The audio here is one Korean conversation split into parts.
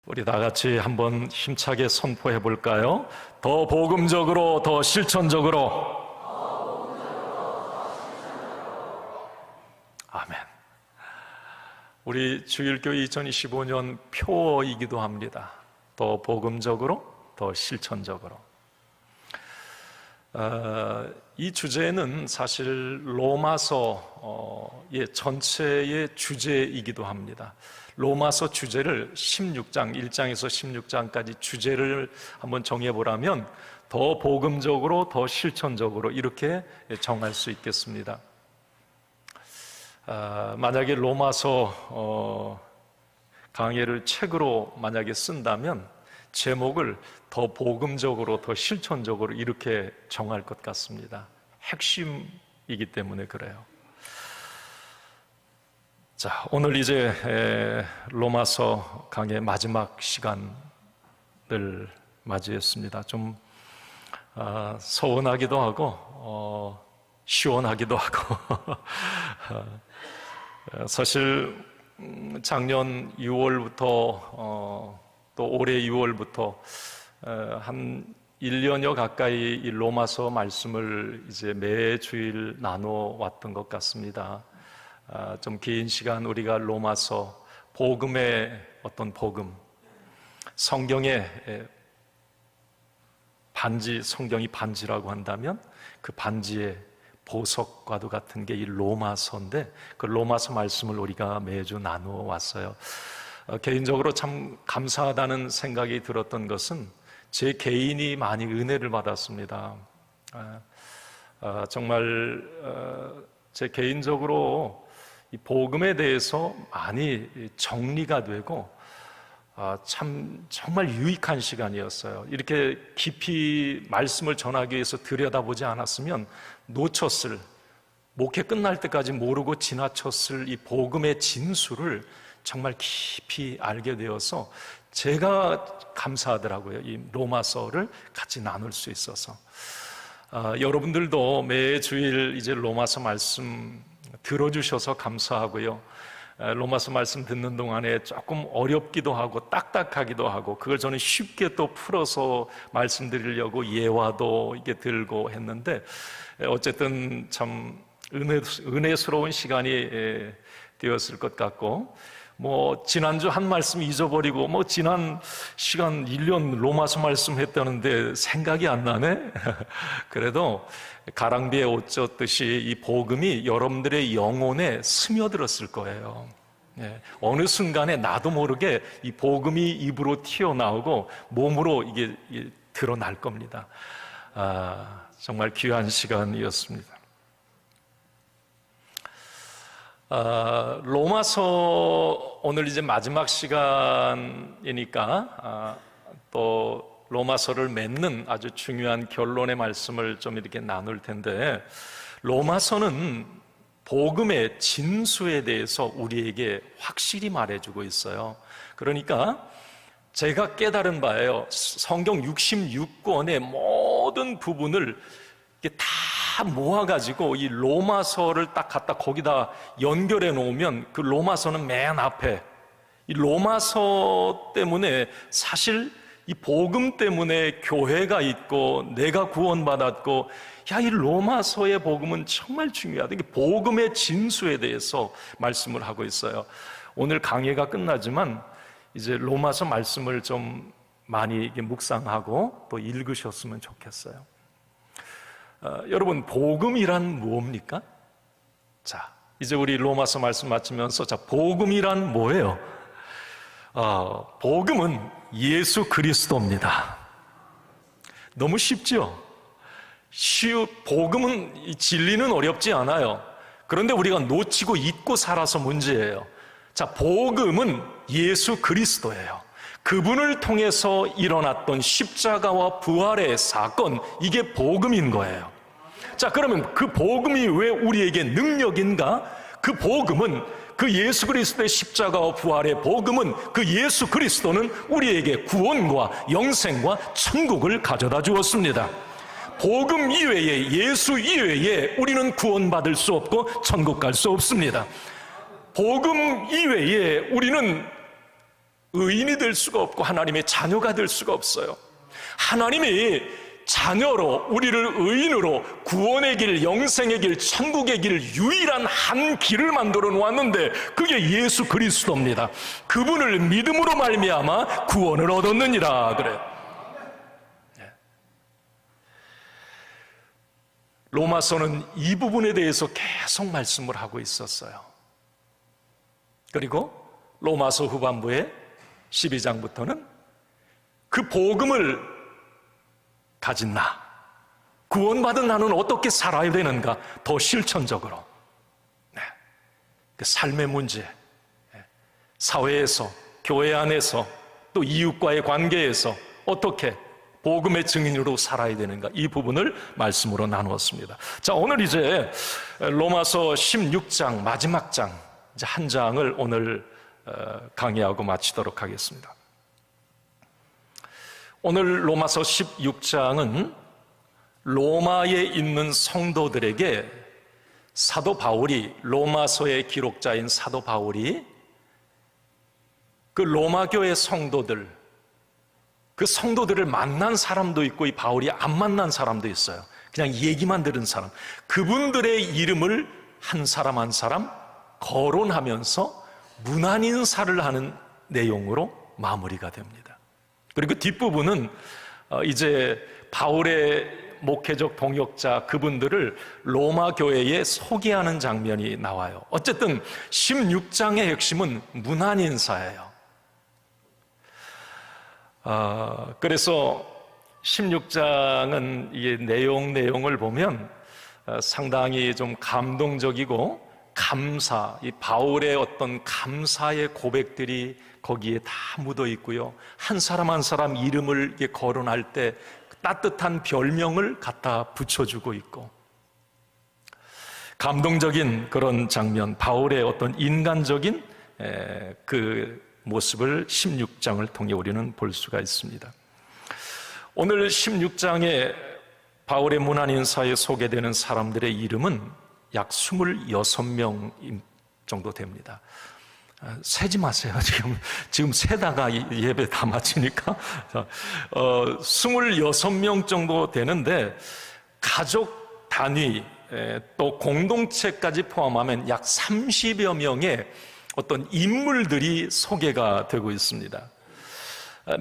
우리 다 같이 한번 힘차게 선포해 볼까요? 더 복음적으로, 더 실천적으로. 아멘. 우리 주일교회 2025년 표어이기도 합니다. 더 복음적으로, 더 실천적으로. 이 주제는 사실 로마서의 전체의 주제이기도 합니다. 로마서 주제를 16장, 1장에서 16장까지 주제를 한번 정해보라면 더 복음적으로, 더 실천적으로 이렇게 정할 수 있겠습니다. 만약에 로마서 강해를 책으로 만약에 쓴다면 제목을 더 복음적으로, 더 실천적으로 이렇게 정할 것 같습니다. 핵심이기 때문에 그래요. 자, 오늘 이제 로마서 강의 마지막 시간을 맞이했습니다. 좀 서운하기도 하고 시원하기도 하고 사실 작년 6월부터 또 올해 6월부터 한 1년여 가까이 이 로마서 말씀을 이제 매 주일 나눠 왔던 것 같습니다. 좀 긴 시간 우리가 로마서 복음의 어떤 복음, 성경의 반지, 성경이 반지라고 한다면 그 반지의 보석과도 같은 게 이 로마서인데 그 로마서 말씀을 우리가 매주 나누어 왔어요. 개인적으로 참 감사하다는 생각이 들었던 것은 제 개인이 많이 은혜를 받았습니다. 정말 제 개인적으로 이 복음에 대해서 많이 정리가 되고 참 정말 유익한 시간이었어요. 이렇게 깊이 말씀을 전하기 위해서 들여다보지 않았으면 놓쳤을, 목회 끝날 때까지 모르고 지나쳤을 이 복음의 진수를 정말 깊이 알게 되어서 제가 감사하더라고요. 이 로마서를 같이 나눌 수 있어서. 여러분들도 매 주일 이제 로마서 말씀 들어주셔서 감사하고요. 로마서 말씀 듣는 동안에 조금 어렵기도 하고 딱딱하기도 하고 그걸 저는 쉽게 또 풀어서 말씀드리려고 예화도 이게 들고 했는데 어쨌든 참 은혜스러운 시간이 되었을 것 같고 지난주 한 말씀 잊어버리고 지난 시간 1년 로마서 말씀 했다는데 생각이 안 나네? 그래도 가랑비에 옷 젖듯이 이 복음이 여러분들의 영혼에 스며들었을 거예요. 어느 순간에 나도 모르게 이 복음이 입으로 튀어나오고 몸으로 이게 드러날 겁니다. 정말 귀한 시간이었습니다. 로마서 오늘 이제 마지막 시간이니까 또 로마서를 맺는 아주 중요한 결론의 말씀을 좀 이렇게 나눌 텐데 로마서는 복음의 진수에 대해서 우리에게 확실히 말해주고 있어요. 그러니까 제가 깨달은 바예요. 성경 66권의 모든 부분을 이렇게 다 모아가지고 이 로마서를 딱 갖다 거기다 연결해 놓으면 그 로마서는 맨 앞에 이 로마서 때문에 사실 이 복음 때문에 교회가 있고 내가 구원받았고 이 로마서의 복음은 정말 중요하다. 이게 복음의 진수에 대해서 말씀을 하고 있어요. 오늘 강해가 끝나지만 이제 로마서 말씀을 좀 많이 묵상하고 또 읽으셨으면 좋겠어요. 여러분 복음이란 무엇입니까? 자, 이제 우리 로마서 말씀 마치면서 자, 복음이란 뭐예요? 복음은 예수 그리스도입니다. 너무 쉽죠? 복음은 진리는 어렵지 않아요. 그런데 우리가 놓치고 잊고 살아서 문제예요. 자, 복음은 예수 그리스도예요. 그분을 통해서 일어났던 십자가와 부활의 사건, 이게 복음인 거예요. 자, 그러면 그 복음이 왜 우리에게 능력인가? 그 복음은 그 예수 그리스도의 십자가와 부활의 복음은 그 예수 그리스도는 우리에게 구원과 영생과 천국을 가져다 주었습니다. 복음 이외에, 예수 이외에 우리는 구원받을 수 없고 천국 갈 수 없습니다. 복음 이외에 우리는 의인이 될 수가 없고 하나님의 자녀가 될 수가 없어요. 하나님이 자녀로, 우리를 의인으로 구원의 길, 영생의 길, 천국의 길, 유일한 한 길을 만들어 놓았는데 그게 예수 그리스도입니다. 그분을 믿음으로 말미암아 구원을 얻었느니라 그래요. 로마서는 이 부분에 대해서 계속 말씀을 하고 있었어요. 그리고 로마서 후반부에 12장부터는 그 복음을 가진 나, 구원받은 나는 어떻게 살아야 되는가, 더 실천적으로 그 삶의 문제, 사회에서, 교회 안에서, 또 이웃과의 관계에서 어떻게 복음의 증인으로 살아야 되는가, 이 부분을 말씀으로 나누었습니다. 자, 오늘 이제 로마서 16장 마지막 장, 이제 한 장을 오늘 강의하고 마치도록 하겠습니다. 오늘 로마서 16장은 로마에 있는 성도들에게 사도 바울이, 로마서의 기록자인 사도 바울이 그 로마 교회 성도들, 그 성도들을 만난 사람도 있고 이 바울이 안 만난 사람도 있어요. 그냥 얘기만 들은 사람, 그분들의 이름을 한 사람 한 사람 거론하면서 문안 인사를 하는 내용으로 마무리가 됩니다. 그리고 뒷부분은 이제 바울의 목회적 동역자 그분들을 로마 교회에 소개하는 장면이 나와요. 어쨌든 16장의 핵심은 문안 인사예요. 그래서 16장은 이 내용을 보면 상당히 좀 감동적이고 이 바울의 어떤 감사의 고백들이 거기에 다 묻어 있고요. 한 사람 한 사람 이름을 거론할 때 따뜻한 별명을 갖다 붙여주고 있고, 감동적인 그런 장면, 바울의 어떤 인간적인 그 모습을 16장을 통해 우리는 볼 수가 있습니다. 오늘 16장에 바울의 문안 인사에 소개되는 사람들의 이름은 약 26명 정도 됩니다. 세지 마세요. 지금 세다가 예배 다 마치니까. 26명 정도 되는데 가족 단위 또 공동체까지 포함하면 약 30여 명의 어떤 인물들이 소개가 되고 있습니다.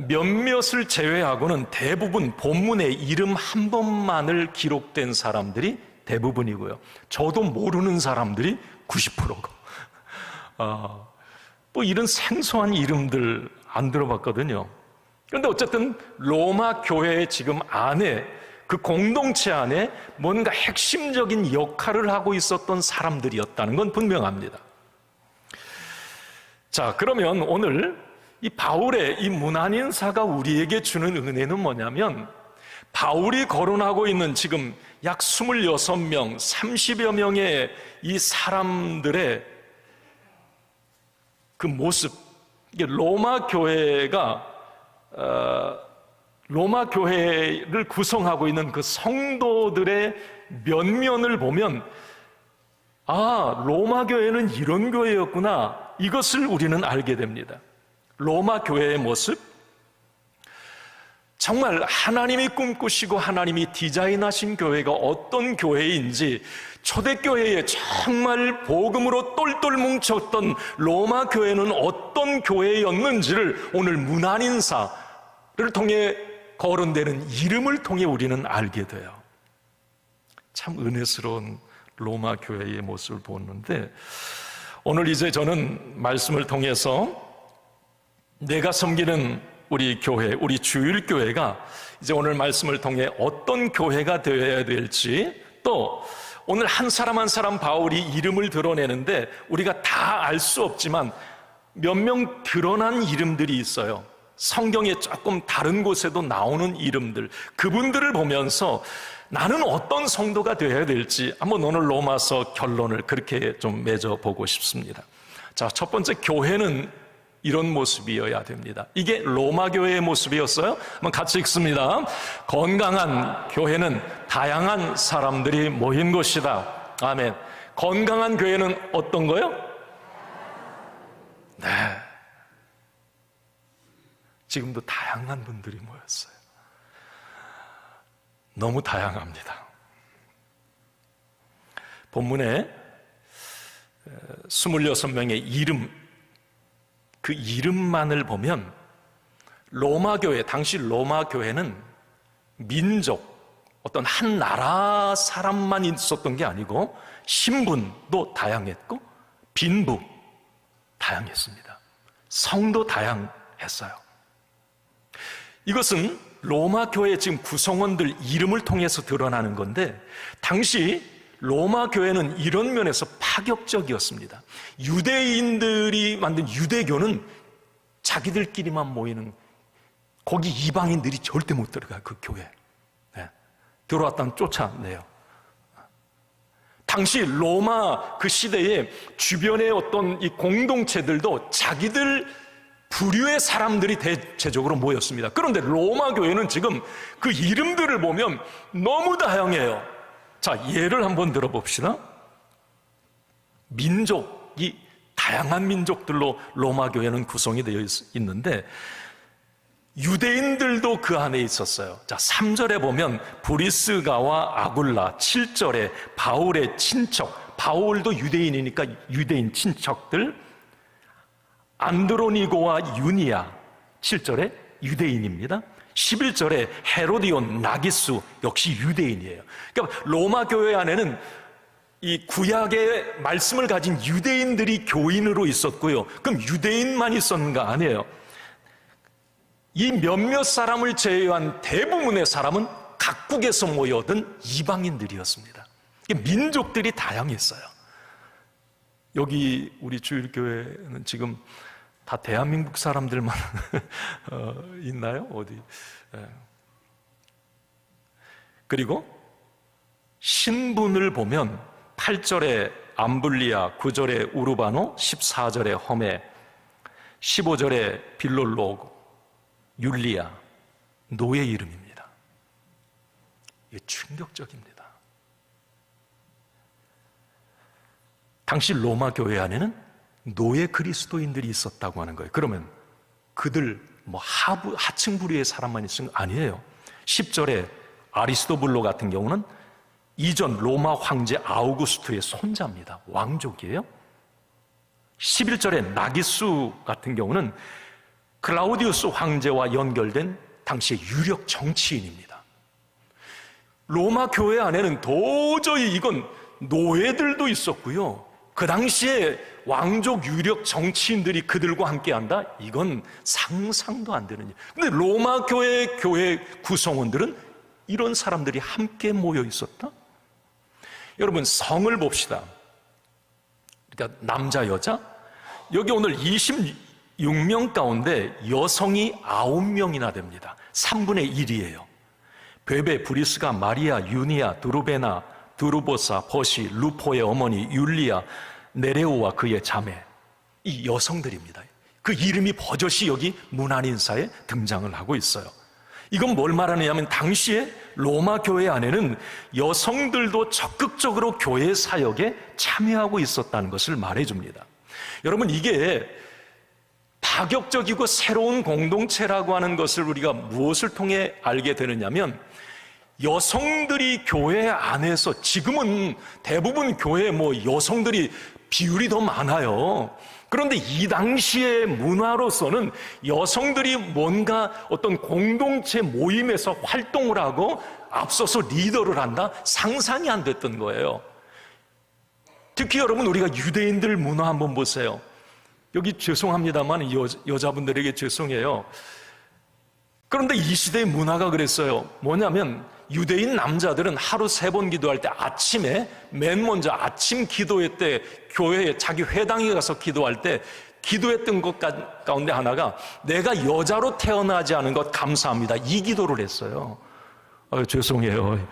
몇몇을 제외하고는 대부분 본문에 이름 한 번만을 기록된 사람들이 대부분이고요. 저도 모르는 사람들이 90%고 또 이런 생소한 이름들 안 들어봤거든요. 그런데 어쨌든 로마 교회의 지금 안에, 그 공동체 안에 뭔가 핵심적인 역할을 하고 있었던 사람들이었다는 건 분명합니다. 자, 그러면 오늘 이 바울의 이 문안 인사가 우리에게 주는 은혜는 뭐냐면, 바울이 거론하고 있는 지금 약 26명, 30여 명의 이 사람들의 그 모습, 로마 교회가 로마 교회를 구성하고 있는 그 성도들의 면면을 보면, 아, 로마 교회는 이런 교회였구나, 이것을 우리는 알게 됩니다. 로마 교회의 모습, 정말 하나님이 꿈꾸시고 하나님이 디자인하신 교회가 어떤 교회인지, 초대교회에 정말 복음으로 똘똘 뭉쳤던 로마 교회는 어떤 교회였는지를 오늘 문안 인사를 통해 거론되는 이름을 통해 우리는 알게 돼요. 참 은혜스러운 로마 교회의 모습을 보는데, 오늘 이제 저는 말씀을 통해서 내가 섬기는 우리 교회, 우리 주일교회가 이제 오늘 말씀을 통해 어떤 교회가 되어야 될지, 또 오늘 한 사람 한 사람 바울이 이름을 드러내는데 우리가 다 알 수 없지만 몇 명 드러난 이름들이 있어요. 성경에 조금 다른 곳에도 나오는 이름들, 그분들을 보면서 나는 어떤 성도가 되어야 될지 한번 오늘 로마서 결론을 그렇게 좀 맺어보고 싶습니다. 자, 첫 번째, 교회는 이런 모습이어야 됩니다. 이게 로마 교회의 모습이었어요. 한번 같이 읽습니다. 건강한 교회는 다양한 사람들이 모인 곳이다. 아멘. 건강한 교회는 어떤 거요? 네. 지금도 다양한 분들이 모였어요. 너무 다양합니다. 본문에 26명의 이름, 그 이름만을 보면 로마 교회, 당시 로마 교회는 민족, 어떤 한 나라 사람만 있었던 게 아니고 신분도 다양했고 빈부 다양했습니다. 성도 다양했어요. 이것은 로마 교회 지금 구성원들 이름을 통해서 드러나는 건데, 당시 로마 교회는 이런 면에서 파격적이었습니다. 유대인들이 만든 유대교는 자기들끼리만 모이는, 거기 이방인들이 절대 못 들어가요. 그 교회. 네. 들어왔다면 쫓아내요. 당시 로마 그 시대에 주변의 어떤 이 공동체들도 자기들 부류의 사람들이 대체적으로 모였습니다. 그런데 로마 교회는 지금 그 이름들을 보면 너무 다양해요. 자, 예를 한번 들어봅시다. 민족이 다양한 민족들로 로마 교회는 구성이 되어 있는데 유대인들도 그 안에 있었어요. 자, 3절에 보면 브리스가와 아굴라, 7절에 바울의 친척, 바울도 유대인이니까 유대인 친척들, 안드로니고와 유니아, 7절에 유대인입니다. 11절에 헤로디온, 나기수 역시 유대인이에요. 그러니까 로마 교회 안에는 이 구약의 말씀을 가진 유대인들이 교인으로 있었고요. 그럼 유대인만 있었는가? 아니에요. 이 몇몇 사람을 제외한 대부분의 사람은 각국에서 모여든 이방인들이었습니다. 민족들이 다양했어요. 여기 우리 주일교회는 지금 다 대한민국 사람들만 있나요? 어디? 그리고 신분을 보면 8절에 암블리아, 9절에 우르바노, 14절에 허메, 15절에 빌롤로, 율리아, 노예 이름입니다. 이게 충격적입니다. 당시 로마 교회 안에는 노예 그리스도인들이 있었다고 하는 거예요. 그러면 그들 하층 부류의 사람만 있은 거 아니에요. 10절에 아리스토블로 같은 경우는 이전 로마 황제 아우구스투의 손자입니다. 왕족이에요. 11절에 나기수 같은 경우는 클라우디우스 황제와 연결된 당시의 유력 정치인입니다. 로마 교회 안에는 도저히 이건 노예들도 있었고요. 그 당시에 왕족 유력 정치인들이 그들과 함께한다? 이건 상상도 안 되는 일. 근데 로마 교회 구성원들은 이런 사람들이 함께 모여 있었다? 여러분, 성을 봅시다. 그러니까 남자, 여자. 여기 오늘 26명 가운데 여성이 9명이나 됩니다. 3분의 1이에요. 베베, 브리스가, 마리아, 유니아, 두루베나, 두루보사, 버시, 루포의 어머니, 율리아, 네레오와 그의 자매, 이 여성들입니다. 그 이름이 버젓이 여기 문안인사에 등장을 하고 있어요. 이건 뭘 말하느냐면 당시에 로마 교회 안에는 여성들도 적극적으로 교회 사역에 참여하고 있었다는 것을 말해줍니다. 여러분, 이게 파격적이고 새로운 공동체라고 하는 것을 우리가 무엇을 통해 알게 되느냐면, 여성들이 교회 안에서, 지금은 대부분 교회에 여성들이 비율이 더 많아요. 그런데 이 당시의 문화로서는 여성들이 뭔가 어떤 공동체 모임에서 활동을 하고 앞서서 리더를 한다? 상상이 안 됐던 거예요. 특히 여러분, 우리가 유대인들 문화 한번 보세요. 여기 죄송합니다만 여자분들에게 죄송해요. 그런데 이 시대의 문화가 그랬어요. 뭐냐면 유대인 남자들은 하루 3번 기도할 때 아침에 맨 먼저 아침 기도회 때 교회에 자기 회당에 가서 기도할 때 기도했던 것 가운데 하나가 내가 여자로 태어나지 않은 것 감사합니다. 이 기도를 했어요. 죄송해요.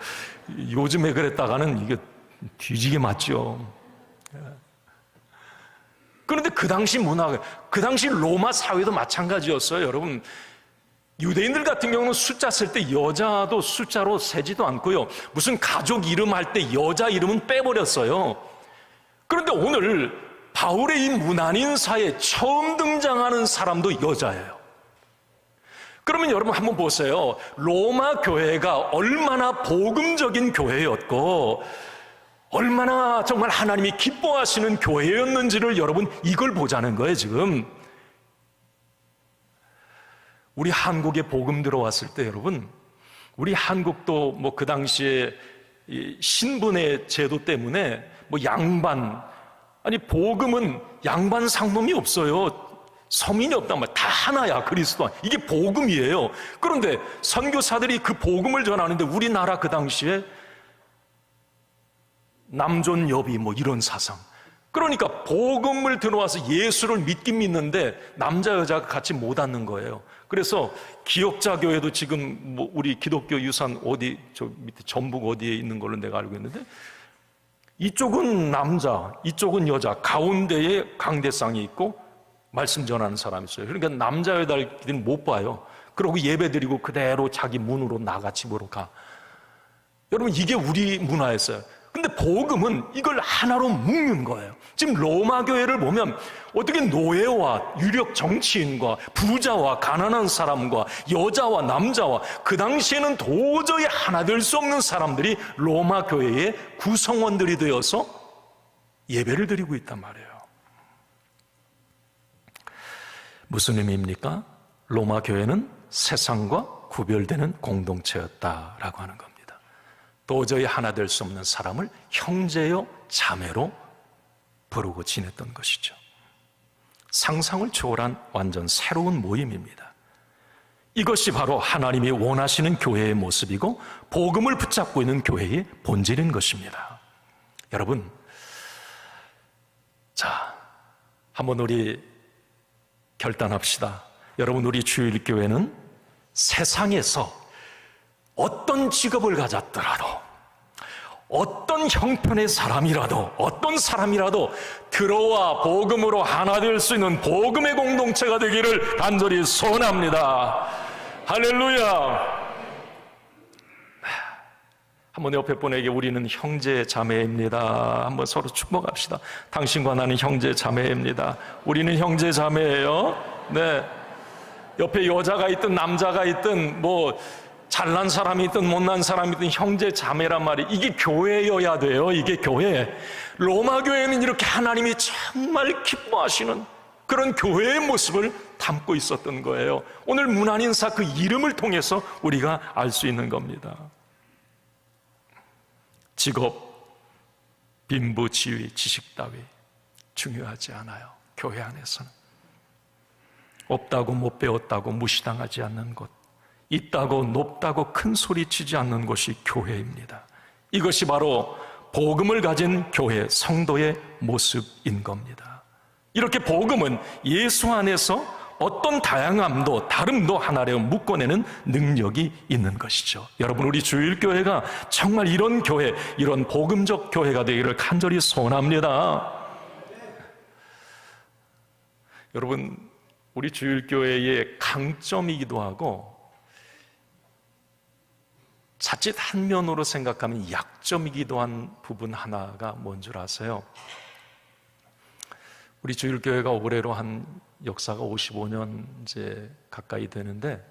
요즘에 그랬다가는 이게 뒤지게 맞죠. 그런데 그 당시 문화, 그 당시 로마 사회도 마찬가지였어요. 여러분, 유대인들 같은 경우는 숫자 쓸 때 여자도 숫자로 세지도 않고요. 무슨 가족 이름 할 때 여자 이름은 빼버렸어요. 그런데 오늘 바울의 이 문안인사에 처음 등장하는 사람도 여자예요. 그러면 여러분 한번 보세요. 로마 교회가 얼마나 복음적인 교회였고 얼마나 정말 하나님이 기뻐하시는 교회였는지를 여러분 이걸 보자는 거예요. 지금 우리 한국에 복음 들어왔을 때 여러분, 우리 한국도 뭐 그 당시에 이 신분의 제도 때문에 뭐 양반, 아니 복음은 양반 상놈이 없어요. 서민이 없단 말이야. 다 하나야, 그리스도. 이게 복음이에요. 그런데 선교사들이 그 복음을 전하는데 우리나라 그 당시에 남존 여비 뭐 이런 사상. 그러니까 복음을 들어와서 예수를 믿긴 믿는데 남자 여자가 같이 못 앉는 거예요. 그래서 기역자 교회도 지금 뭐 우리 기독교 유산 어디 저 밑에 전북 어디에 있는 걸로 내가 알고 있는데 이쪽은 남자, 이쪽은 여자, 가운데에 강대상이 있고 말씀 전하는 사람이 있어요. 그러니까 남자 여자들은 못 봐요. 그러고 예배 드리고 그대로 자기 문으로 나가 집으로 가. 여러분 이게 우리 문화였어요. 근데 복음은 이걸 하나로 묶는 거예요. 지금 로마 교회를 보면 어떻게 노예와 유력 정치인과 부자와 가난한 사람과 여자와 남자와 그 당시에는 도저히 하나 될 수 없는 사람들이 로마 교회의 구성원들이 되어서 예배를 드리고 있단 말이에요. 무슨 의미입니까? 로마 교회는 세상과 구별되는 공동체였다라고 하는 겁니다. 도저히 하나 될 수 없는 사람을 형제요 자매로 부르고 지냈던 것이죠. 상상을 초월한 완전 새로운 모임입니다. 이것이 바로 하나님이 원하시는 교회의 모습이고 복음을 붙잡고 있는 교회의 본질인 것입니다. 여러분, 자, 한번 우리 결단합시다. 여러분, 우리 주일교회는 세상에서 어떤 직업을 가졌더라도 어떤 형편의 사람이라도 어떤 사람이라도 들어와 복음으로 하나 될 수 있는 복음의 공동체가 되기를 간절히 소원합니다. 할렐루야. 한번 옆에 분에게 우리는 형제 자매입니다. 한번 서로 축복합시다. 당신과 나는 형제 자매입니다. 우리는 형제 자매예요. 네. 옆에 여자가 있든 남자가 있든 뭐 잘난 사람이 있든 못난 사람이 있든 형제 자매란 말이 이게 교회여야 돼요. 이게 교회. 로마 교회는 이렇게 하나님이 정말 기뻐하시는 그런 교회의 모습을 담고 있었던 거예요. 오늘 문안인사 그 이름을 통해서 우리가 알 수 있는 겁니다. 직업, 빈부, 지위, 지식 따위 중요하지 않아요. 교회 안에서는 없다고 못 배웠다고 무시당하지 않는 곳, 있다고 높다고 큰 소리치지 않는 곳이 교회입니다. 이것이 바로 복음을 가진 교회, 성도의 모습인 겁니다. 이렇게 복음은 예수 안에서 어떤 다양함도 다름도 하나로 묶어내는 능력이 있는 것이죠. 여러분, 우리 주일교회가 정말 이런 교회, 이런 복음적 교회가 되기를 간절히 소원합니다. 여러분, 우리 주일교회의 강점이기도 하고 자칫 한 면으로 생각하면 약점이기도 한 부분 하나가 뭔 줄 아세요? 우리 주일교회가 올해로 한 역사가 55년 이제 가까이 되는데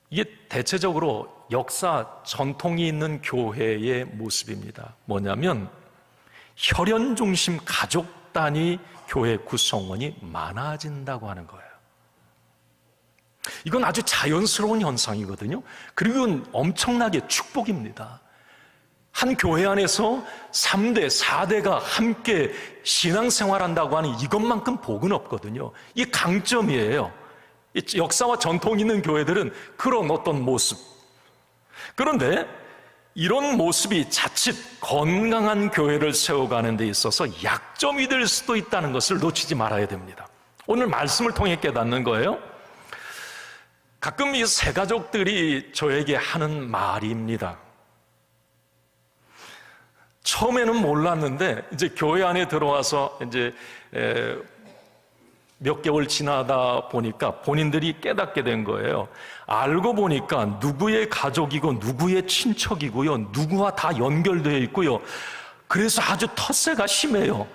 이게 대체적으로 역사 전통이 있는 교회의 모습입니다. 뭐냐면 혈연 중심 가족 단위 교회 구성원이 많아진다고 하는 거예요. 이건 아주 자연스러운 현상이거든요. 그리고 이건 엄청나게 축복입니다. 한 교회 안에서 3대, 4대가 함께 신앙생활한다고 하는 이것만큼 복은 없거든요. 이 강점이에요. 역사와 전통이 있는 교회들은 그런 어떤 모습. 그런데 이런 모습이 자칫 건강한 교회를 세워가는 데 있어서 약점이 될 수도 있다는 것을 놓치지 말아야 됩니다. 오늘 말씀을 통해 깨닫는 거예요. 가끔 이 새가족들이 저에게 하는 말입니다. 처음에는 몰랐는데 이제 교회 안에 들어와서 이제 몇 개월 지나다 보니까 본인들이 깨닫게 된 거예요. 알고 보니까 누구의 가족이고 누구의 친척이고요, 누구와 다 연결되어 있고요. 그래서 아주 텃세가 심해요.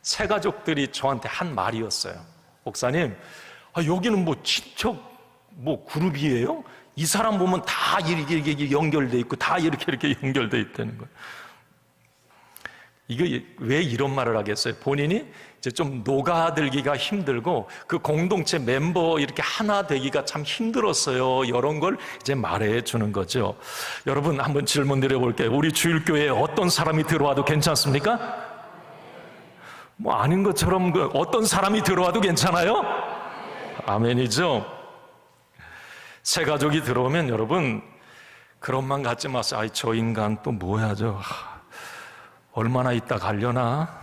새가족들이 저한테 한 말이었어요. 목사님, 여기는 뭐 친척 뭐 그룹이에요? 이 사람 보면 다 이렇게 연결돼 있고 다 이렇게 연결돼 있다는 거예요. 이거 왜 이런 말을 하겠어요? 본인이 이제 좀 녹아들기가 힘들고 그 공동체 멤버 이렇게 하나 되기가 참 힘들었어요. 이런 걸 이제 말해 주는 거죠. 여러분 한번 질문 드려볼게요. 우리 주일교회에 어떤 사람이 들어와도 괜찮습니까? 뭐 아닌 것처럼 어떤 사람이 들어와도 괜찮아요? 아멘이죠. 새 가족이 들어오면 여러분 그런 만 갖지 마세요. 저 인간 또 뭐야 얼마나 있다 가려나?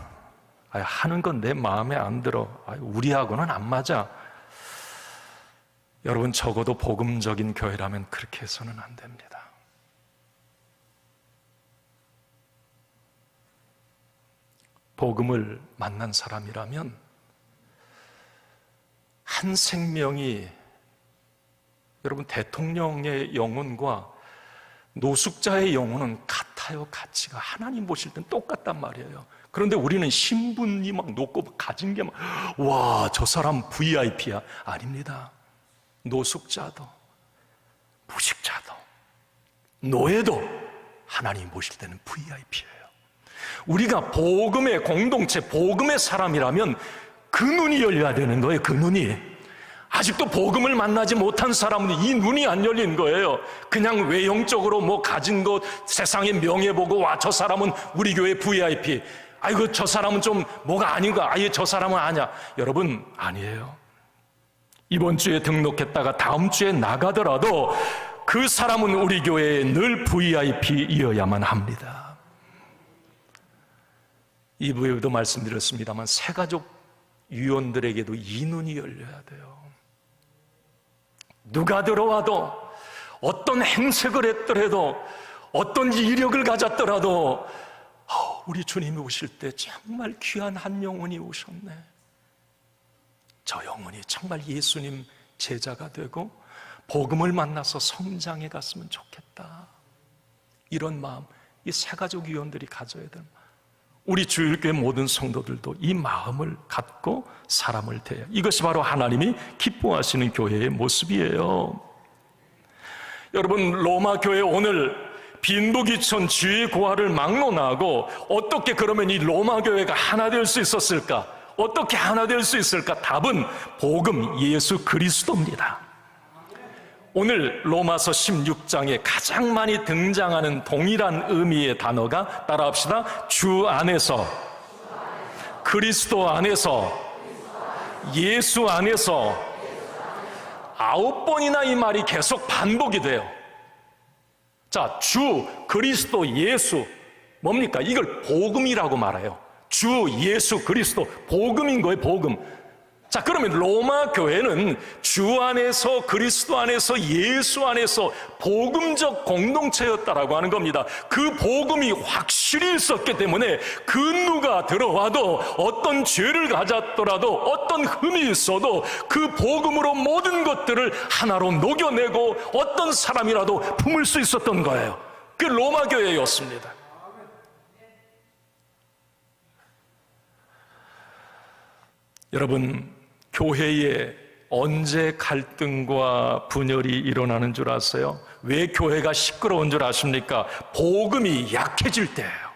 하는 건 내 마음에 안 들어. 우리하고는 안 맞아. 여러분 적어도 복음적인 교회라면 그렇게 해서는 안 됩니다. 복음을 만난 사람이라면 한 생명이 여러분 대통령의 영혼과 노숙자의 영혼은 같아요. 가치가 하나님 보실 땐 똑같단 말이에요. 그런데 우리는 신분이 막 높고 가진 게 막 와, 저 사람 VIP야. 아닙니다. 노숙자도 무식자도 노예도 하나님 보실 때는 VIP예요. 우리가 복음의 공동체, 복음의 사람이라면 그 눈이 열려야 되는 거예요. 그 눈이. 아직도 복음을 만나지 못한 사람은 이 눈이 안 열린 거예요. 그냥 외형적으로 뭐 가진 것, 세상의 명예 보고 와, 저 사람은 우리 교회 VIP. 아이고, 저 사람은 좀 뭐가 아닌가. 아예 저 사람은 아니야. 여러분, 아니에요. 이번 주에 등록했다가 다음 주에 나가더라도 그 사람은 우리 교회에 늘 VIP이어야만 합니다. 2부에도 말씀드렸습니다만 새가족 유언들에게도 이 눈이 열려야 돼요. 누가 들어와도 어떤 행색을 했더라도 어떤 이력을 가졌더라도 우리 주님이 오실 때 정말 귀한 한 영혼이 오셨네. 저 영혼이 정말 예수님 제자가 되고 복음을 만나서 성장해 갔으면 좋겠다. 이런 마음, 이 새가족 위원들이 가져야 됩니다. 우리 주일교회 모든 성도들도 이 마음을 갖고 사람을 대해요. 이것이 바로 하나님이 기뻐하시는 교회의 모습이에요. 여러분, 로마 교회 오늘 빈부귀천 주의 고하를 막론하고 어떻게 그러면 이 로마 교회가 하나 될 수 있었을까? 어떻게 하나 될 수 있을까? 답은 복음 예수 그리스도입니다. 오늘 로마서 16장에 가장 많이 등장하는 동일한 의미의 단어가 따라합시다. 주 안에서, 그리스도 안에서, 예수 안에서 9번이나 이 말이 계속 반복이 돼요. 자, 주, 그리스도, 예수 뭡니까? 이걸 복음이라고 말해요. 주, 예수, 그리스도 복음인 거예요. 복음. 자, 그러면 로마 교회는 주 안에서, 그리스도 안에서, 예수 안에서 복음적 공동체였다라고 하는 겁니다. 그 복음이 확실히 있었기 때문에 그 누가 들어와도 어떤 죄를 가졌더라도 어떤 흠이 있어도 그 복음으로 모든 것들을 하나로 녹여내고 어떤 사람이라도 품을 수 있었던 거예요. 그 로마 교회였습니다. 여러분, 교회에 언제 갈등과 분열이 일어나는 줄 아세요? 왜 교회가 시끄러운 줄 아십니까? 복음이 약해질 때예요.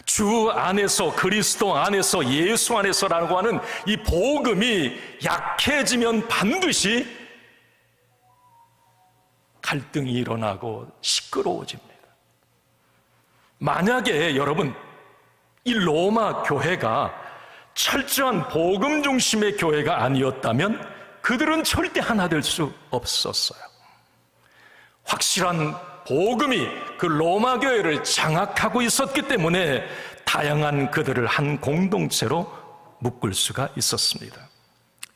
주 안에서, 그리스도 안에서, 예수 안에서라고 하는 이 복음이 약해지면 반드시 갈등이 일어나고 시끄러워집니다. 만약에 여러분, 이 로마 교회가 철저한 복음 중심의 교회가 아니었다면 그들은 절대 하나 될 수 없었어요. 확실한 복음이 그 로마 교회를 장악하고 있었기 때문에 다양한 그들을 한 공동체로 묶을 수가 있었습니다.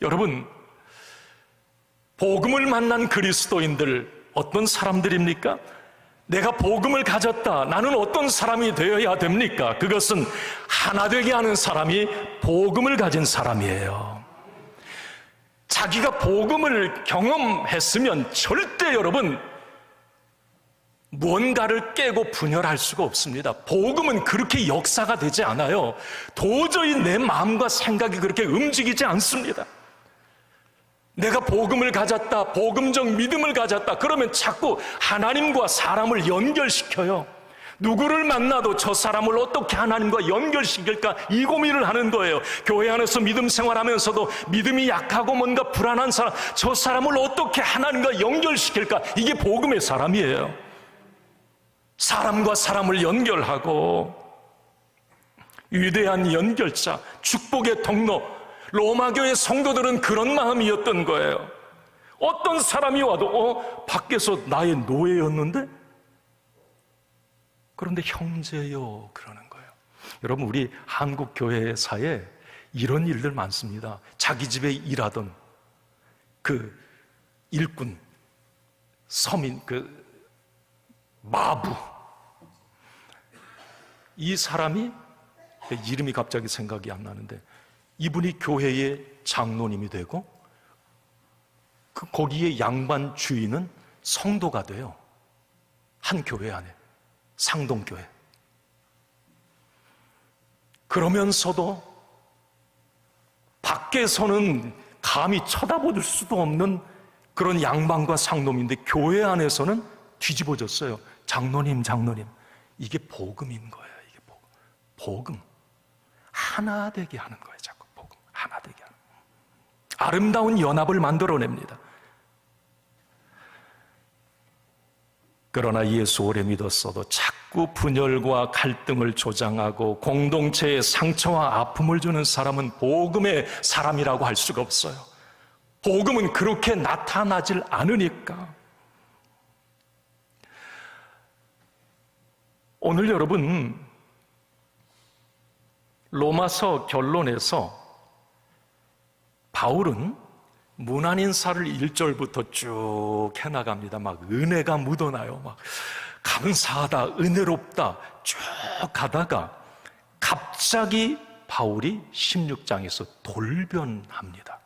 여러분, 복음을 만난 그리스도인들 어떤 사람들입니까? 내가 복음을 가졌다. 나는 어떤 사람이 되어야 됩니까? 그것은 하나 되게 하는 사람이 복음을 가진 사람이에요. 자기가 복음을 경험했으면 절대 여러분 무언가를 깨고 분열할 수가 없습니다. 복음은 그렇게 역사가 되지 않아요. 도저히 내 마음과 생각이 그렇게 움직이지 않습니다. 내가 복음을 가졌다, 복음적 믿음을 가졌다, 그러면 자꾸 하나님과 사람을 연결시켜요. 누구를 만나도 저 사람을 어떻게 하나님과 연결시킬까 이 고민을 하는 거예요. 교회 안에서 믿음 생활하면서도 믿음이 약하고 뭔가 불안한 사람, 저 사람을 어떻게 하나님과 연결시킬까, 이게 복음의 사람이에요. 사람과 사람을 연결하고 위대한 연결자, 축복의 통로, 로마교회 성도들은 그런 마음이었던 거예요. 어떤 사람이 와도 밖에서 나의 노예였는데? 그런데 형제요 그러는 거예요. 여러분, 우리 한국 교회사에 이런 일들 많습니다. 자기 집에 일하던 그 일꾼, 서민, 그 마부, 이 사람이, 이름이 갑자기 생각이 안 나는데, 이분이 교회의 장로님이 되고 거기에 양반 주인은 성도가 돼요. 한 교회 안에, 상동교회. 그러면서도 밖에서는 감히 쳐다볼 수도 없는 그런 양반과 상놈인데 교회 안에서는 뒤집어졌어요. 장로님, 장로님. 이게 복음인 거예요. 이게 복음. 하나 되게 하는 거예요. 자꾸 복음. 하나 되게 하는 거예요. 아름다운 연합을 만들어냅니다. 그러나 예수 오래 믿었어도 자꾸 분열과 갈등을 조장하고 공동체에 상처와 아픔을 주는 사람은 복음의 사람이라고 할 수가 없어요. 복음은 그렇게 나타나질 않으니까. 오늘 여러분, 로마서 결론에서 바울은 문안인사를 1절부터 쭉 해나갑니다. 막 은혜가 묻어나요. 막 감사하다, 은혜롭다 쭉 가다가 갑자기 바울이 16장에서 돌변합니다.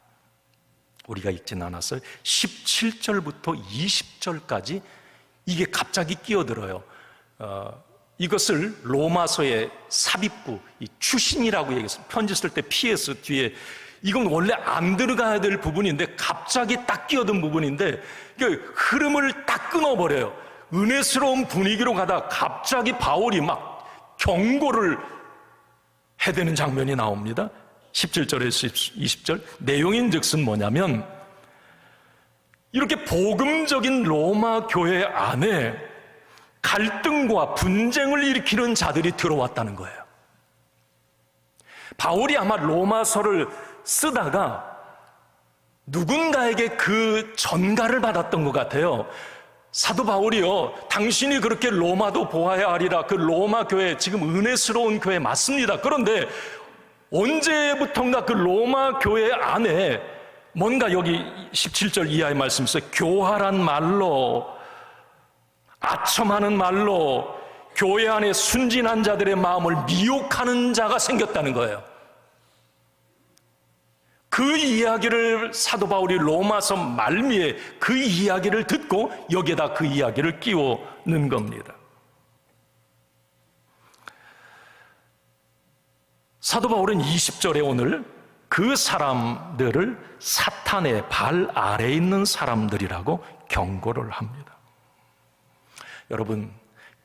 우리가 읽진 않았어요. 17절부터 20절까지 이게 갑자기 끼어들어요. 이것을 로마서의 삽입구, 이 추신이라고 얘기했어요. 편지 쓸 때 PS 뒤에, 이건 원래 안 들어가야 될 부분인데 갑자기 딱 끼어든 부분인데 그 흐름을 딱 끊어버려요. 은혜스러운 분위기로 가다가 갑자기 바울이 막 경고를 해대는 장면이 나옵니다. 17절에서 20절. 내용인즉슨 뭐냐면, 이렇게 복음적인 로마 교회 안에 갈등과 분쟁을 일으키는 자들이 들어왔다는 거예요. 바울이 아마 로마서를 쓰다가 누군가에게 그 전가를 받았던 것 같아요. 사도 바울이요, 당신이 그렇게 로마도 보아야 하리라, 그 로마 교회, 지금 은혜스러운 교회 맞습니다. 그런데 언제부턴가 그 로마 교회 안에 뭔가, 여기 17절 이하의 말씀 있어요. 교활한 말로, 아첨하는 말로 교회 안에 순진한 자들의 마음을 미혹하는 자가 생겼다는 거예요. 그 이야기를 사도 바울이 로마서 말미에 그 이야기를 듣고 여기에다 그 이야기를 끼워 넣은 겁니다. 사도 바울은 20절에 오늘 그 사람들을 사탄의 발 아래에 있는 사람들이라고 경고를 합니다. 여러분,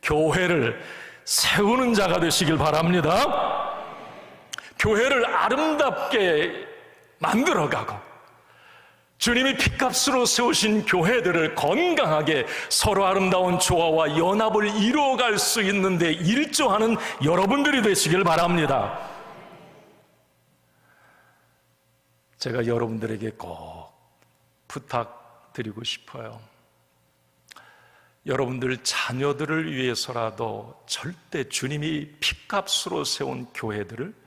교회를 세우는 자가 되시길 바랍니다. 교회를 아름답게 만들어가고 주님이 핏값으로 세우신 교회들을 건강하게 서로 아름다운 조화와 연합을 이루어갈 수 있는데 일조하는 여러분들이 되시길 바랍니다. 제가 여러분들에게 꼭 부탁드리고 싶어요. 여러분들 자녀들을 위해서라도 절대 주님이 핏값으로 세운 교회들을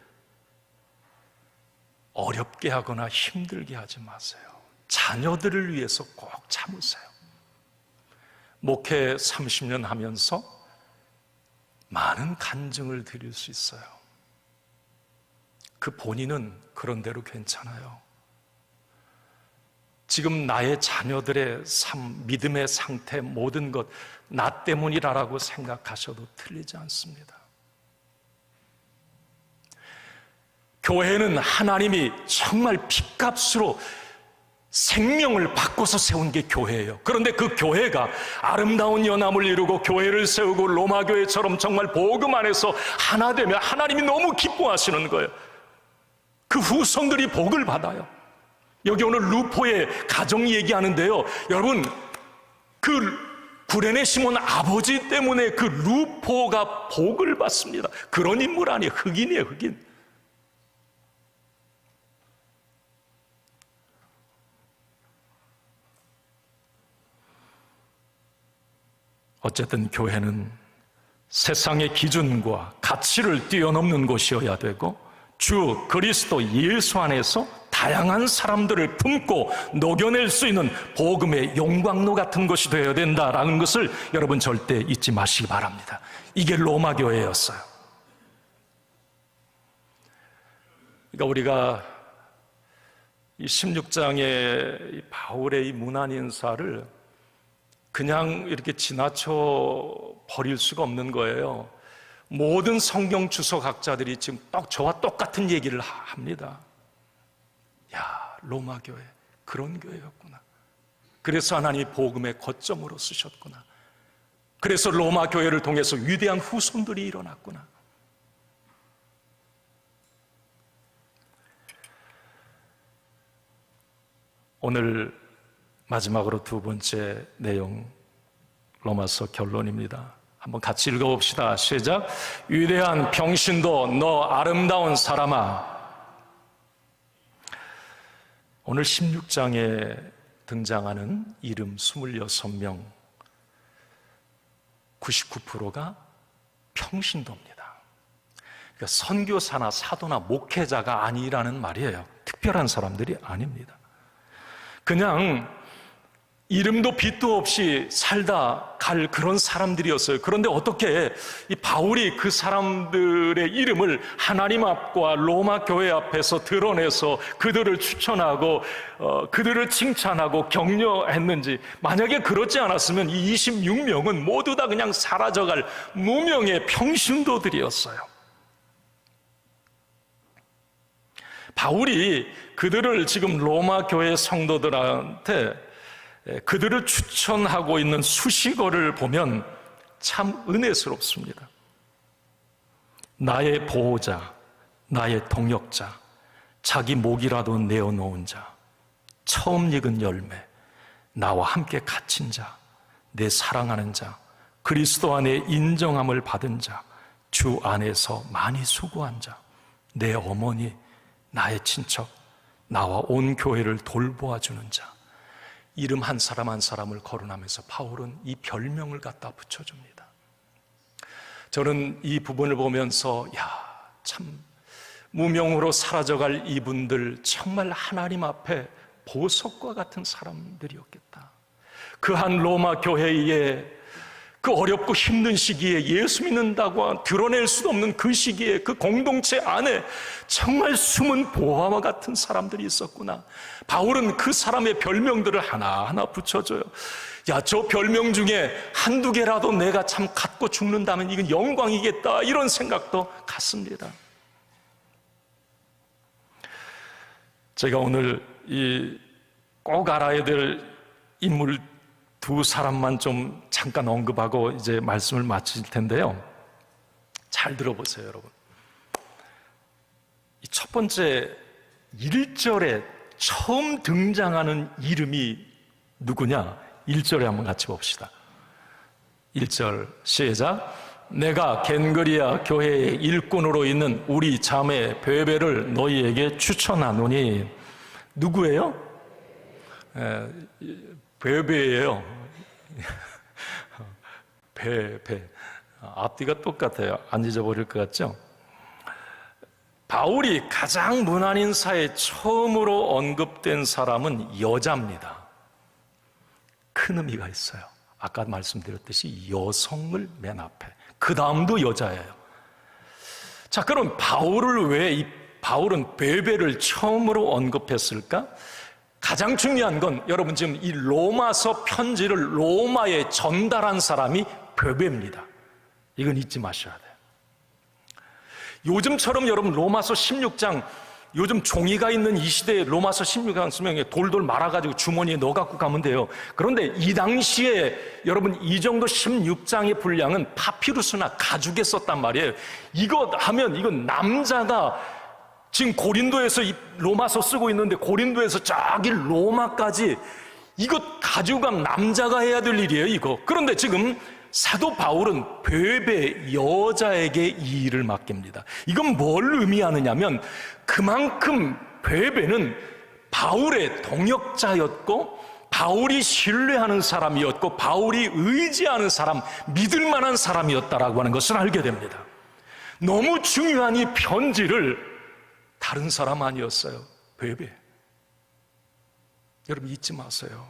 어렵게 하거나 힘들게 하지 마세요. 자녀들을 위해서 꼭 참으세요. 목회 30년 하면서 많은 간증을 드릴 수 있어요. 그 본인은 그런 대로 괜찮아요. 지금 나의 자녀들의 삶, 믿음의 상태, 모든 것 나 때문이라고 생각하셔도 틀리지 않습니다. 교회는 하나님이 정말 핏값으로 생명을 바꿔서 세운 게 교회예요. 그런데 그 교회가 아름다운 연합을 이루고 교회를 세우고 로마 교회처럼 정말 복음 안에서 하나 되면 하나님이 너무 기뻐하시는 거예요. 그 후손들이 복을 받아요. 여기 오늘 루포의 가정 얘기하는데요, 여러분, 그 구레네 시몬 아버지 때문에 그 루포가 복을 받습니다. 그런 인물 아니에요. 흑인이에요, 흑인. 어쨌든 교회는 세상의 기준과 가치를 뛰어넘는 곳이어야 되고, 주 그리스도 예수 안에서 다양한 사람들을 품고 녹여낼 수 있는 복음의 용광로 같은 것이 되어야 된다라는 것을 여러분 절대 잊지 마시기 바랍니다. 이게 로마 교회였어요. 그러니까 우리가 이 16장의 바울의 이 문안 인사를 그냥 이렇게 지나쳐 버릴 수가 없는 거예요. 모든 성경 주석학자들이 지금 저와 똑같은 얘기를 합니다. 야, 로마 교회 그런 교회였구나. 그래서 하나님이 복음의 거점으로 쓰셨구나. 그래서 로마 교회를 통해서 위대한 후손들이 일어났구나. 오늘 마지막으로 두 번째 내용, 로마서 결론입니다. 한번 같이 읽어봅시다. 시작. 위대한 병신도 너 아름다운 사람아. 오늘 16장에 등장하는 이름 26명 99%가 평신도입니다. 그러니까 선교사나 사도나 목회자가 아니라는 말이에요. 특별한 사람들이 아닙니다. 그냥 이름도 빚도 없이 살다 갈 그런 사람들이었어요. 그런데 어떻게 이 바울이 그 사람들의 이름을 하나님 앞과 로마 교회 앞에서 드러내서 그들을 추천하고 그들을 칭찬하고 격려했는지, 만약에 그렇지 않았으면 이 26명은 모두 다 그냥 사라져갈 무명의 평신도들이었어요. 바울이 그들을 지금 로마 교회 성도들한테 그들을 추천하고 있는 수식어를 보면 참 은혜스럽습니다. 나의 보호자, 나의 동역자, 자기 목이라도 내어놓은 자, 처음 익은 열매, 나와 함께 갇힌 자, 내 사랑하는 자, 그리스도 안에 인정함을 받은 자, 주 안에서 많이 수고한 자, 내 어머니, 나의 친척, 나와 온 교회를 돌보아주는 자, 이름 한 사람 한 사람을 거론하면서 바울은 이 별명을 갖다 붙여줍니다. 저는 이 부분을 보면서 참 무명으로 사라져갈 이분들 정말 하나님 앞에 보석과 같은 사람들이었겠다. 그 한 로마 교회에 그 어렵고 힘든 시기에 예수 믿는다고 드러낼 수도 없는 그 시기에 그 공동체 안에 정말 숨은 보화와 같은 사람들이 있었구나. 바울은 그 사람의 별명들을 하나하나 붙여줘요. 야, 저 별명 중에 한두 개라도 내가 참 갖고 죽는다면 이건 영광이겠다, 이런 생각도 갖습니다. 제가 오늘 꼭 알아야 될 인물 두 사람만 좀 잠깐 언급하고 이제 말씀을 마칠 텐데요. 잘 들어보세요, 여러분. 이 첫 번째 1절에 처음 등장하는 이름이 누구냐? 1절에 한번 같이 봅시다. 1절 시작. 내가 겐그리아 교회의 일꾼으로 있는 우리 자매 베베를 너희에게 추천하노니. 누구예요? 베베예요. 베. 앞뒤가 똑같아요. 안 잊어버릴 것 같죠? 바울이 가장 문안 인사에 처음으로 언급된 사람은 여자입니다. 큰 의미가 있어요. 아까 말씀드렸듯이 여성을 맨 앞에, 그 다음도 여자예요. 자, 그럼 바울은 베베를 처음으로 언급했을까? 가장 중요한 건 여러분, 지금 이 로마서 편지를 로마에 전달한 사람이 베베입니다. 이건 잊지 마셔야 돼요. 요즘처럼 여러분 로마서 16장 요즘 종이가 있는 이 시대에 로마서 16장 쓰면 돌돌 말아가지고 주머니에 넣어갖고 가면 돼요. 그런데 이 당시에 여러분 이 정도 16장의 분량은 파피루스나 가죽에 썼단 말이에요. 이거 하면 이건 남자가 지금 고린도에서 이 로마서 쓰고 있는데 고린도에서 저기 로마까지 이거 가져가면 남자가 해야 될 일이에요, 이거. 그런데 지금 사도 바울은 베베 여자에게 이 일을 맡깁니다. 이건 뭘 의미하느냐면 그만큼 베베는 바울의 동역자였고 바울이 신뢰하는 사람이었고 바울이 의지하는 사람, 믿을 만한 사람이었다라고 하는 것을 알게 됩니다. 너무 중요한 이 편지를 다른 사람 아니었어요. 베베. 여러분 잊지 마세요.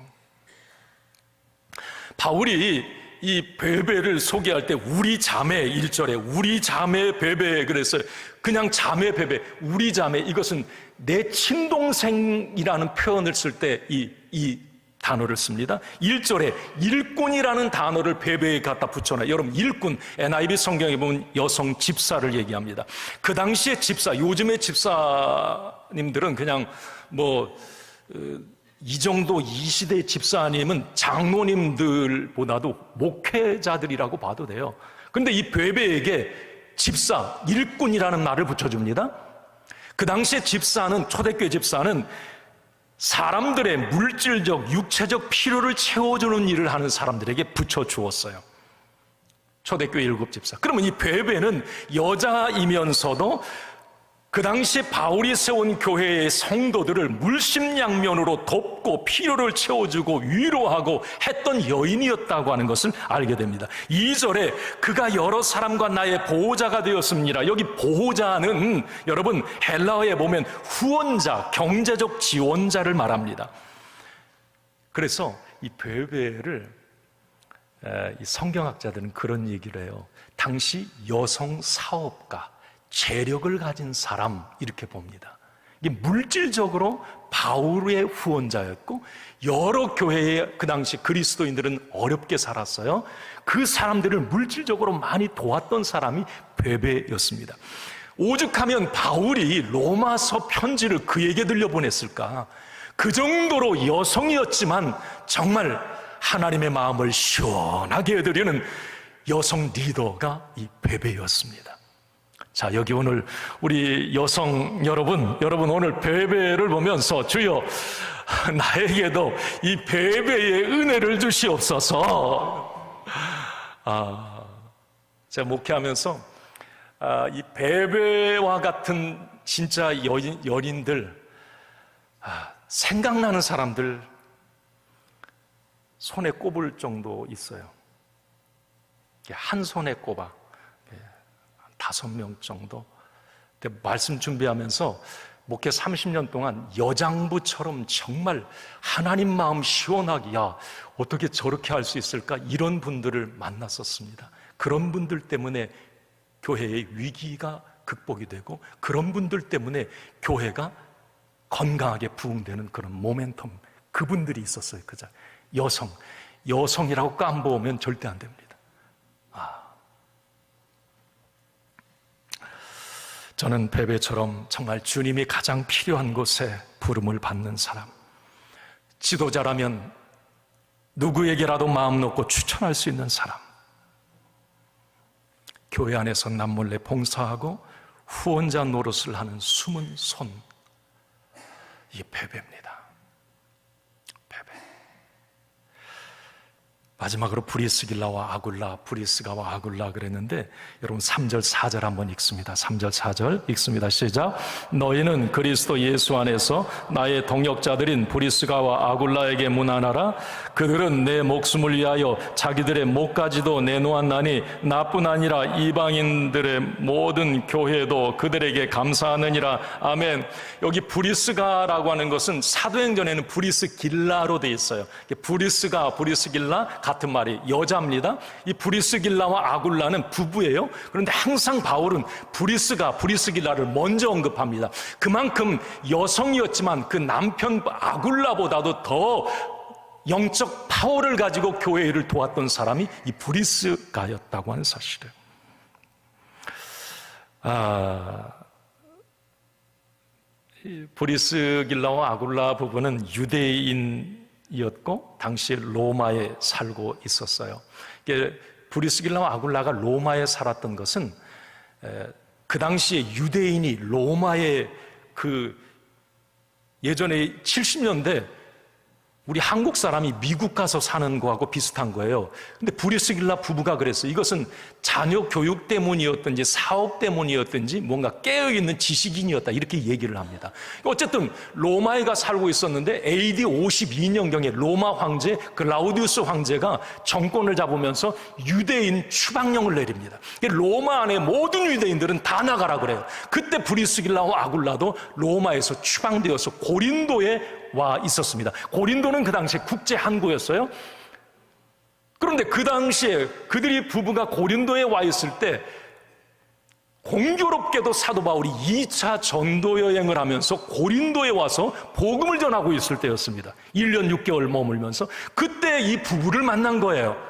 바울이 이 베베를 소개할 때 우리 자매 1절에 우리 자매 베베 그랬어요. 그냥 자매 베베, 우리 자매, 이것은 내 친동생이라는 표현을 쓸 때 이 단어를 씁니다. 1절에 일꾼이라는 단어를 베베에 갖다 붙여놔요. 여러분 일꾼, NIV 성경에 보면 여성 집사를 얘기합니다. 그 당시에 집사, 요즘의 집사님들은 그냥 이 정도 이 시대의 집사님은 장로님들보다도 목회자들이라고 봐도 돼요. 그런데 이 베베에게 집사, 일꾼이라는 말을 붙여줍니다. 그 당시에 집사는, 초대교회 집사는 사람들의 물질적, 육체적 필요를 채워주는 일을 하는 사람들에게 붙여주었어요. 초대교회 7 집사. 그러면 이 베베는 여자이면서도 그 당시에 바울이 세운 교회의 성도들을 물심양면으로 돕고 필요를 채워주고 위로하고 했던 여인이었다고 하는 것을 알게 됩니다. 2절에 그가 여러 사람과 나의 보호자가 되었습니다. 여기 보호자는 여러분 헬라어에 보면 후원자, 경제적 지원자를 말합니다. 그래서 이 베베를 이 성경학자들은 그런 얘기를 해요. 당시 여성 사업가, 재력을 가진 사람, 이렇게 봅니다. 이게 물질적으로 바울의 후원자였고 여러 교회의 그 당시 그리스도인들은 어렵게 살았어요. 그 사람들을 물질적으로 많이 도왔던 사람이 베베였습니다. 오죽하면 바울이 로마서 편지를 그에게 들려보냈을까? 그 정도로 여성이었지만 정말 하나님의 마음을 시원하게 해드리는 여성 리더가 이 베베였습니다. 자, 여기 오늘 우리 여성 여러분 오늘 베베를 보면서 주여 나에게도 이 베베의 은혜를 주시옵소서. 제가 목회하면서 이 베베와 같은 진짜 여인들 생각나는 사람들 손에 꼽을 정도 있어요. 한 손에 꼽아 5명 정도. 근데 말씀 준비하면서 목회 30년 동안 여장부처럼 정말 하나님 마음 시원하게, 야, 어떻게 저렇게 할 수 있을까? 이런 분들을 만났었습니다. 그런 분들 때문에 교회의 위기가 극복이 되고 그런 분들 때문에 교회가 건강하게 부흥되는 그런 모멘텀, 그분들이 있었어요. 그 자리에. 여성이라고 깜보면 절대 안 됩니다. 저는 베베처럼 정말 주님이 가장 필요한 곳에 부름을 받는 사람, 지도자라면 누구에게라도 마음 놓고 추천할 수 있는 사람, 교회 안에서 남몰래 봉사하고 후원자 노릇을 하는 숨은 손, 이게 베베입니다. 마지막으로 브리스길라와 아굴라, 브리스가와 아굴라 그랬는데 여러분 3절 4절 한번 읽습니다. 3절 4절 읽습니다. 시작. 너희는 그리스도 예수 안에서 나의 동역자들인 브리스가와 아굴라에게 문안하라. 그들은 내 목숨을 위하여 자기들의 목까지도 내놓았나니 나뿐 아니라 이방인들의 모든 교회도 그들에게 감사하느니라. 아멘. 여기 브리스가라고 하는 것은 사도행전에는 브리스길라로 되어 있어요. 브리스가, 브리스길라 같은 말이 여자입니다. 이 브리스길라와 아굴라는 부부예요. 그런데 항상 바울은 브리스길라를 먼저 언급합니다. 그만큼 여성이었지만 그 남편 아굴라보다도 더 영적 파워를 가지고 교회를 도왔던 사람이 이 브리스가였다고 하는 사실을. 브리스길라와 아굴라 부부는 유대인이었고 당시 로마에 살고 있었어요. 브리스길라와 아굴라가 로마에 살았던 것은 그 당시에 유대인이 로마의 예전에 70년대 우리 한국 사람이 미국 가서 사는 거하고 비슷한 거예요. 근데 브리스길라 부부가 그랬어요. 이것은 자녀 교육 때문이었든지 사업 때문이었든지 뭔가 깨어있는 지식인이었다, 이렇게 얘기를 합니다. 어쨌든 로마에 가 살고 있었는데 AD 52년경에 로마 황제 글라우디우스 황제가 정권을 잡으면서 유대인 추방령을 내립니다. 로마 안에 모든 유대인들은 다 나가라 그래요. 그때 브리스길라와 아굴라도 로마에서 추방되어서 고린도에 와 있었습니다. 고린도는 그 당시에 국제 항구였어요. 그런데 그 당시에 그들이 부부가 고린도에 와 있을 때 공교롭게도 사도 바울이 2차 전도 여행을 하면서 고린도에 와서 복음을 전하고 있을 때였습니다. 1년 6개월 머물면서 그때 이 부부를 만난 거예요.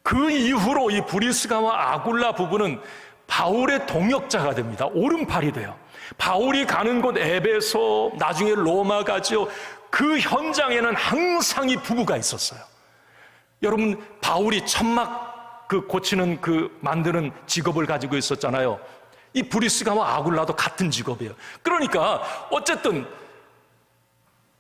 그 이후로 이 브리스가와 아굴라 부부는 바울의 동역자가 됩니다. 오른팔이 돼요. 바울이 가는 곳 에베소, 나중에 로마 가죠. 그 현장에는 항상 이 부부가 있었어요. 여러분, 바울이 천막 고치는 만드는 직업을 가지고 있었잖아요. 이 브리스가와 아굴라도 같은 직업이에요. 그러니까 어쨌든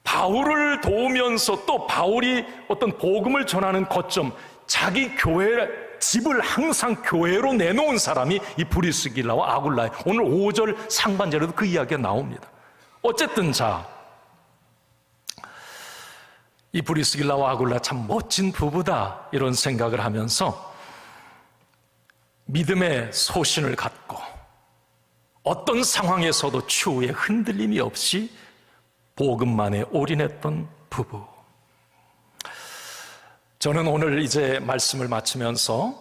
바울을 도우면서 또 바울이 어떤 복음을 전하는 거점, 자기 교회 집을 항상 교회로 내놓은 사람이 이 브리스길라와 아굴라예요. 오늘 5절 상반절에도 그 이야기가 나옵니다. 어쨌든 이 브리스길라와 아굴라 참 멋진 부부다, 이런 생각을 하면서 믿음의 소신을 갖고 어떤 상황에서도 추후에 흔들림이 없이 복음만에 올인했던 부부. 저는 오늘 이제 말씀을 마치면서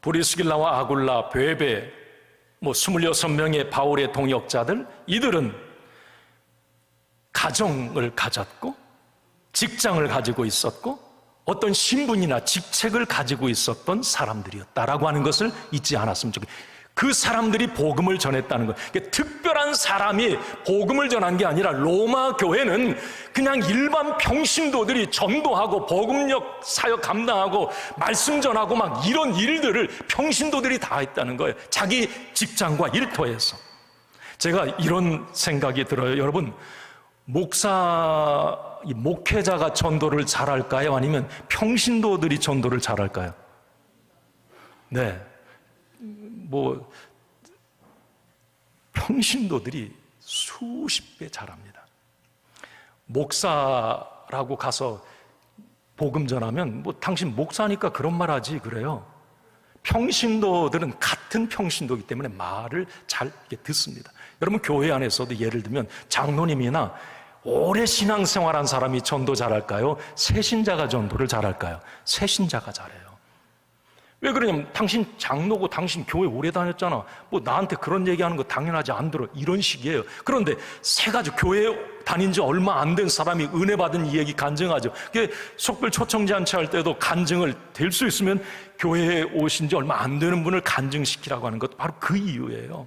브리스길라와 아굴라, 베베 26명의 바울의 동역자들, 이들은 가정을 가졌고 직장을 가지고 있었고 어떤 신분이나 직책을 가지고 있었던 사람들이었다라고 하는 것을 잊지 않았으면 좋겠어요. 그 사람들이 복음을 전했다는 것. 특별한 사람이 복음을 전한 게 아니라 로마 교회는 그냥 일반 평신도들이 전도하고 복음력 사역 감당하고 말씀 전하고 막 이런 일들을 평신도들이 다 했다는 거예요. 자기 직장과 일터에서. 제가 이런 생각이 들어요. 여러분, 목회자가 전도를 잘할까요? 아니면 평신도들이 전도를 잘할까요? 네. 평신도들이 수십 배 잘합니다. 목사라고 가서 복음 전하면 당신 목사니까 그런 말 하지 그래요. 평신도들은 같은 평신도이기 때문에 말을 잘 듣습니다. 여러분, 교회 안에서도 예를 들면 장로님이나 오래 신앙생활한 사람이 전도 잘할까요? 새신자가 전도를 잘할까요? 새신자가 잘해요. 왜 그러냐면 당신 장로고 당신 교회 오래 다녔잖아. 나한테 그런 얘기하는 거 당연하지 안 들어. 이런 식이에요. 그런데 새가지고 교회 다닌 지 얼마 안 된 사람이 은혜 받은 이 얘기 간증하죠. 속별 초청잔치 할 때도 간증을 될 수 있으면 교회에 오신 지 얼마 안 되는 분을 간증시키라고 하는 것도 바로 그 이유예요.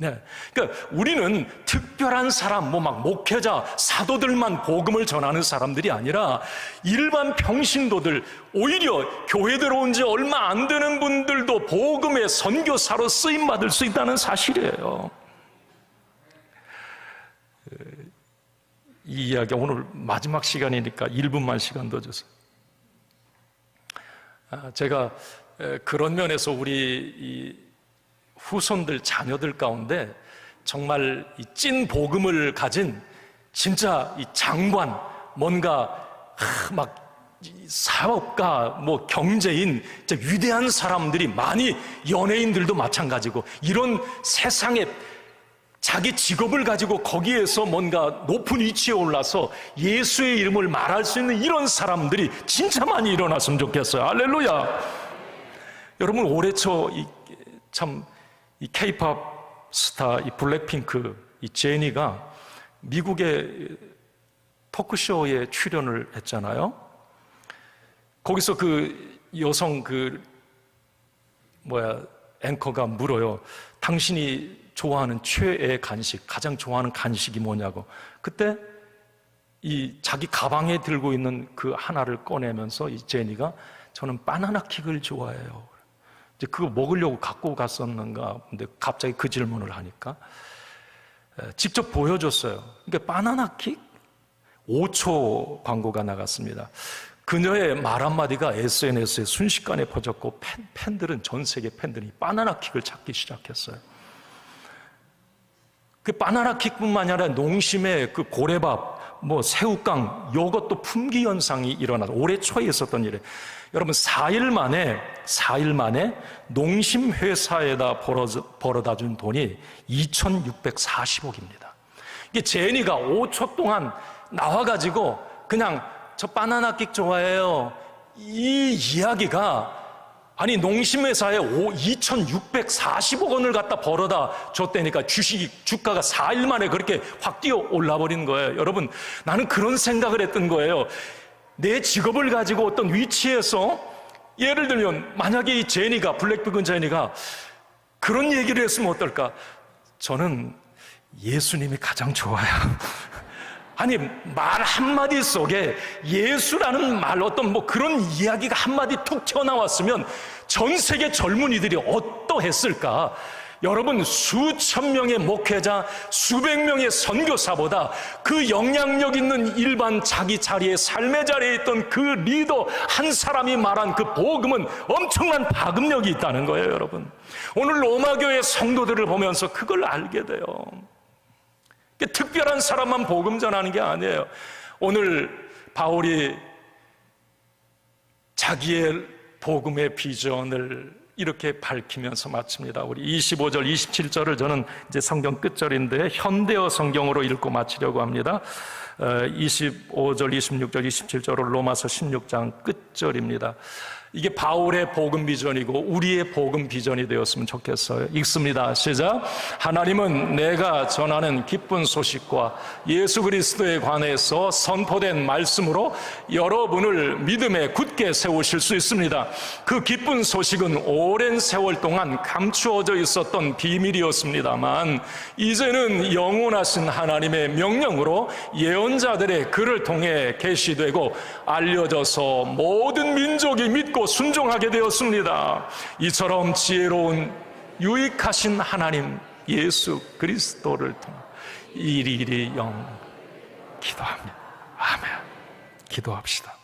네. 그러니까 우리는 특별한 사람, 목회자, 사도들만 복음을 전하는 사람들이 아니라 일반 평신도들, 오히려 교회 들어온 지 얼마 안 되는 분들도 복음의 선교사로 쓰임받을 수 있다는 사실이에요. 이 이야기 오늘 마지막 시간이니까 1분만 시간 더 주세요. 제가 그런 면에서 우리 후손들, 자녀들 가운데 정말 이 찐 복음을 가진 진짜 이 장관, 뭔가 사업가, 경제인, 진짜 위대한 사람들이 많이, 연예인들도 마찬가지고, 이런 세상에 자기 직업을 가지고 거기에서 뭔가 높은 위치에 올라서 예수의 이름을 말할 수 있는 이런 사람들이 진짜 많이 일어났으면 좋겠어요. 할렐루야. 여러분, 올해 초 이 K-팝 스타, 이 블랙핑크, 이 제니가 미국의 토크쇼에 출연을 했잖아요. 거기서 여성 앵커가 물어요. 당신이 좋아하는 최애 간식, 가장 좋아하는 간식이 뭐냐고. 그때 이 자기 가방에 들고 있는 그 하나를 꺼내면서 이 제니가 저는 바나나 킥을 좋아해요. 이제 그거 먹으려고 갖고 갔었는가. 근데 갑자기 그 질문을 하니까 직접 보여줬어요. 그러니까 바나나 킥 5초 광고가 나갔습니다. 그녀의 말 한마디가 SNS에 순식간에 퍼졌고 팬들은, 전 세계 팬들이 바나나 킥을 찾기 시작했어요. 그 바나나 킥뿐만 아니라 농심의 그 고래밥, 뭐 새우깡, 이것도 품귀 현상이 일어나서 올해 초에 있었던 일이에요. 여러분 4일 만에 농심 회사에다 벌어다 준 돈이 2,640억입니다. 이게 제니가 5초 동안 나와가지고 그냥 저 바나나 킥 좋아해요, 이 이야기가, 아니 농심회사에 2,640억 원을 갖다 벌어다 줬다니까 주가가 4일 만에 그렇게 확 뛰어 올라버린 거예요. 여러분, 나는 그런 생각을 했던 거예요. 내 직업을 가지고 어떤 위치에서, 예를 들면 만약에 이 제니가, 블랙비건 제니가 그런 얘기를 했으면 어떨까? 저는 예수님이 가장 좋아요. 아니, 말 한마디 속에 예수라는 말, 어떤 뭐 그런 이야기가 한마디 툭 튀어나왔으면 전 세계 젊은이들이 어떠했을까? 여러분, 수천 명의 목회자, 수백 명의 선교사보다 그 영향력 있는 일반 자기 자리에, 삶의 자리에 있던 그 리더 한 사람이 말한 그 복음은 엄청난 파급력이 있다는 거예요, 여러분. 오늘 로마교회 성도들을 보면서 그걸 알게 돼요. 특별한 사람만 복음 전하는 게 아니에요. 오늘 바울이 자기의 복음의 비전을 이렇게 밝히면서 마칩니다. 우리 25절, 27절을 저는 이제 성경 끝절인데 현대어 성경으로 읽고 마치려고 합니다. 25절, 26절, 27절은 로마서 16장 끝절입니다. 이게 바울의 복음 비전이고 우리의 복음 비전이 되었으면 좋겠어요. 읽습니다. 시작. 하나님은 내가 전하는 기쁜 소식과 예수 그리스도에 관해서 선포된 말씀으로 여러분을 믿음에 굳게 세우실 수 있습니다. 그 기쁜 소식은 오랜 세월 동안 감추어져 있었던 비밀이었습니다만 이제는 영원하신 하나님의 명령으로 예언자들의 글을 통해 계시되고 알려져서 모든 민족이 믿고 순종하게 되었습니다. 이처럼 지혜로운 유익하신 하나님 예수 그리스도를 통해 이리영 기도합니다. 아멘. 기도합시다.